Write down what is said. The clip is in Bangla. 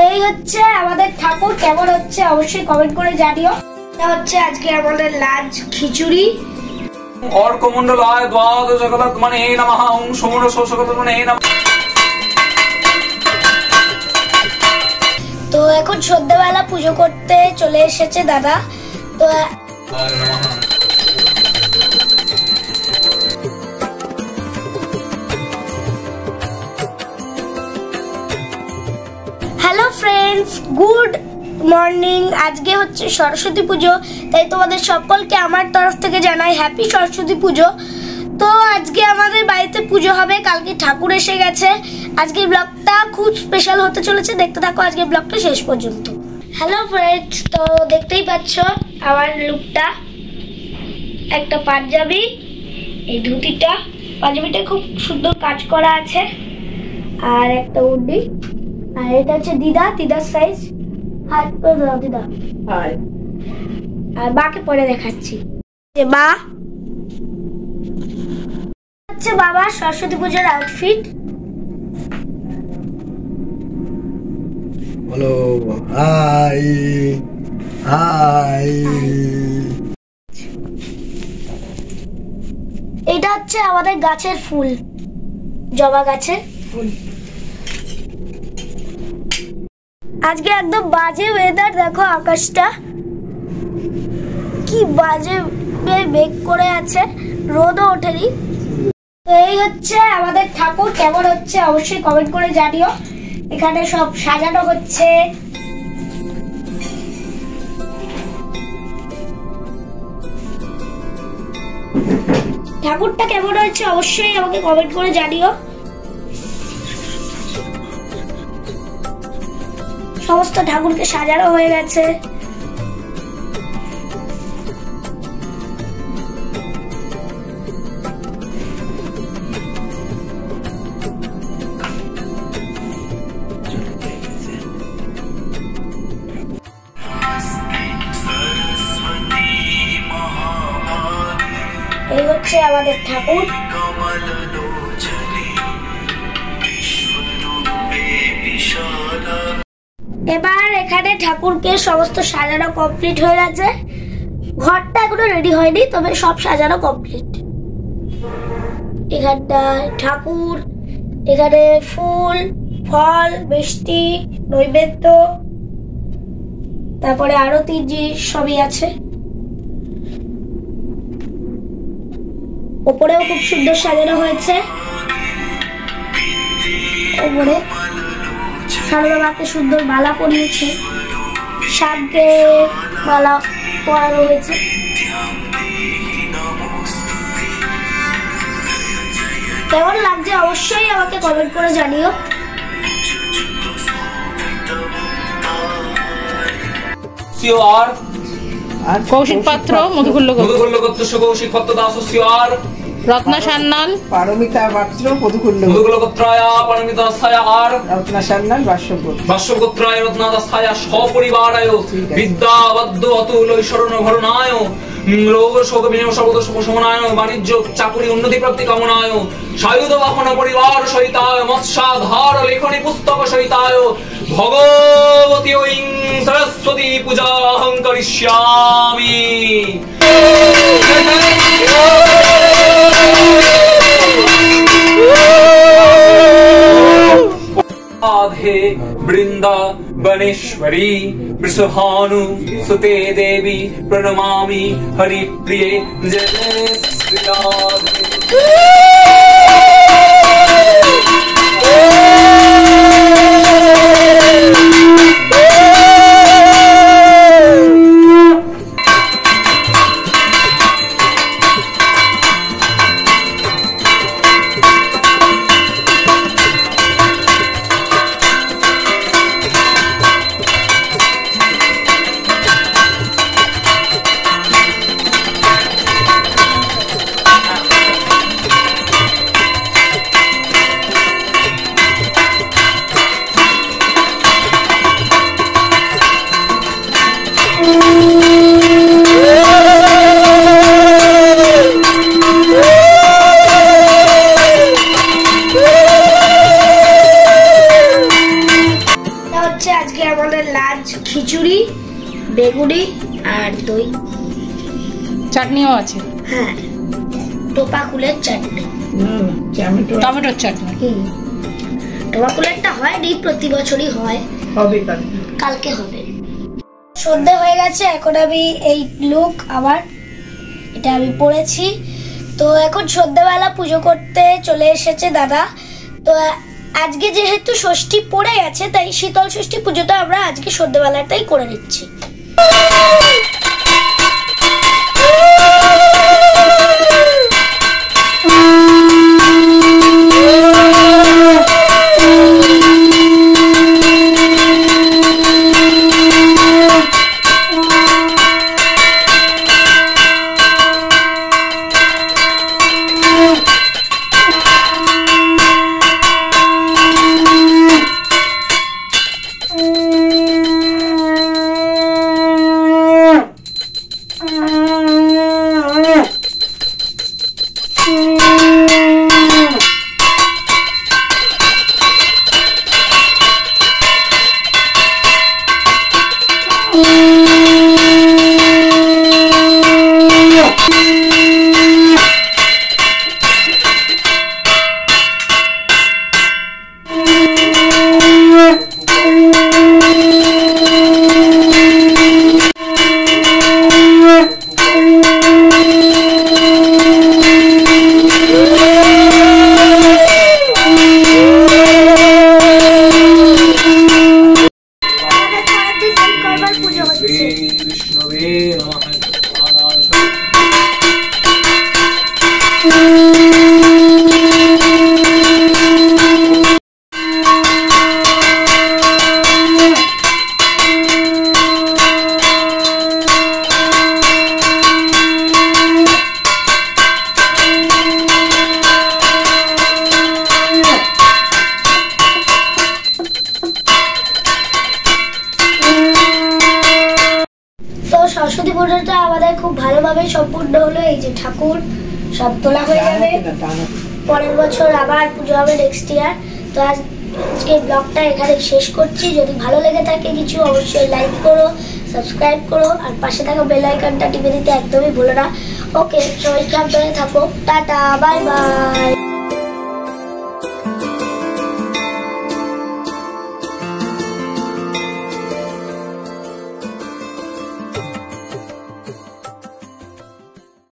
এই হচ্ছে আমাদের ঠাকুর, কেমন হচ্ছে অবশ্যই কমেন্ট করে জানিও। এটা হচ্ছে আজকে আমাদের লাঞ্চ খিচুড়ি। অর্কমণ্ডলায় দ্বাদশ জগদাত্মনে নমঃ। ওম ষোড়শ জগদাত্মনে নমঃ। তো এখন সন্ধ্যাবেলা পুজো করতে চলে এসেছে দাদা। তো হ্যালো ফ্রেন্ডস, গুড মর্নিং। আজকে হচ্ছে সরস্বতী পুজো, তাই তোমাদের সকলকে আমার তরফ থেকে জানাই হ্যাপি সরস্বতী পুজো। তো আজকে আমাদের বাড়িতে পুজো হবে, কালকে ঠাকুর এসে গেছে। আজকের ব্লগটা খুব স্পেশাল হতে চলেছে, দেখতে থাকো আজকের ব্লগটা শেষ পর্যন্ত। হ্যালো ফ্রেন্ডস, তো দেখতেই পাচ্ছ আমার লুকটা, একটা পাঞ্জাবি, এই ধুতিটা, পাঞ্জাবিটা খুব সুন্দর কাজ করা আছে, আর একটা উড্ডি, আর এটা হচ্ছে দিদার সাইজ। হাত করে দাও দিদা। আর মাকে পরে দেখাচ্ছি। মা হচ্ছে বাবা সরস্বতী পূজার আউটফিট। বলো হাই হাই। এটা হচ্ছে আমাদের গাছের ফুল, জবা গাছের ফুল। আজকে একদম বাজে ওয়েদার, দেখো আকাশটা কি বাজে মেঘ করে আছে, রোদও ওঠেনি। তো এই হচ্ছে আমাদের ঠাকুর, কেমন হচ্ছে অবশ্যই কমেন্ট করে জানিও। এখানে সব সাজানো হচ্ছে। ঠাকুরটা কেমন হচ্ছে অবশ্যই আমাকে কমেন্ট করে জানিও। সমস্ত ঠাকুরকে সাজানো হয়ে গেছে। এই হচ্ছে আমাদের ঠাকুর। এবার এখানে ঠাকুরকে সমস্ত সাজানো কমপ্লিট হয়ে গেছে। ঘরটা এখনো রেডি হয়নি, তবে সব সাজানো কমপ্লিট। এখানটায় ঠাকুর, এখানে ফুল, ফল, মিষ্টি, নৈবেদ্য, তারপরে আরতি জিনিস সবই আছে। ওপরেও খুব সুন্দর সাজানো হয়েছে। ওপরে সারদা মাকে সুন্দর মালা পরিয়েছে, শাঁখে মালা পরানো হয়েছে। কেমন লাগছে অবশ্যই আমাকে কমেন্ট করে জানিও। কৌশিক পাত্র, মধুকুল্ল গোত্র, কৌশিক পাত্র দাস, সিওর রত্না সান্যাল, পারমিতা পাত্র, মধুকুল্ল গোত্রায়, পারমিতা দাসায়, আর রত্না সান্যাল, বাস্যগোত্রায়, রত্না দাসায়, সপরিবারায়, বিদ্যাবদ্ধ অতুল ঐশ্বরণ ভরণায়, রোগ শোক বিনিময় সর্বদোষ উপশমনায়, বাণিজ্য চাকুরি উন্নতি প্রাপ্তি কামনায়, সায়ুধ বাহন পরিবার সহিতায়, মৎস্যাধার লেখনী পুস্তক সহিতায়, ভগবতী ঐং সরস্বতী পূজাহং করিষ্যামি। राधे वृंदावनेश्वरी वृषभानु सुते देवी प्रणमामि हरिप्रिये जय श्री राधे। আজকে আমাদের লাঞ্চ খিচুড়ি, বেগুনি আর দই, চাটনিও আছে। হ্যাঁ টোপা কুলের চাটনি, টমেটোর চাটনি। টোপা কুলেরটা হয়নি, প্রতি বছরই হয়, হবে কালকে হবে। সন্ধ্যে হয়ে গেছে, এখন আমি এই লুক আবার এটা আমি পরেছি। তো এখন সন্ধ্যেবেলা পুজো করতে চলে এসেছে দাদা। তো আজকে যেহেতু ষষ্ঠী পড়ে গেছে, তাই শীতল ষষ্ঠী পুজোটা আমরা আজকে সন্ধ্যেবেলাটাই করে নিচ্ছি। সরস্বতী পুজোটা আমাদের খুব ভালোভাবে সম্পূর্ণ হলো। এই যে ঠাকুর সব তোলা হয়ে যাবে, পরের বছর আবার পুজো হবে নেক্সট ইয়ার। তো আজকে ব্লগটা এখানে শেষ করছি। যদি ভালো লেগে থাকে কিছু, অবশ্যই লাইক করো, সাবস্ক্রাইব করো, আর পাশে থাকা বেল আইকনটা টিপে দিতে একদমই ভুলো না। ওকে, সবাই সাবধানে থাকো, টাটা, বাই বাই।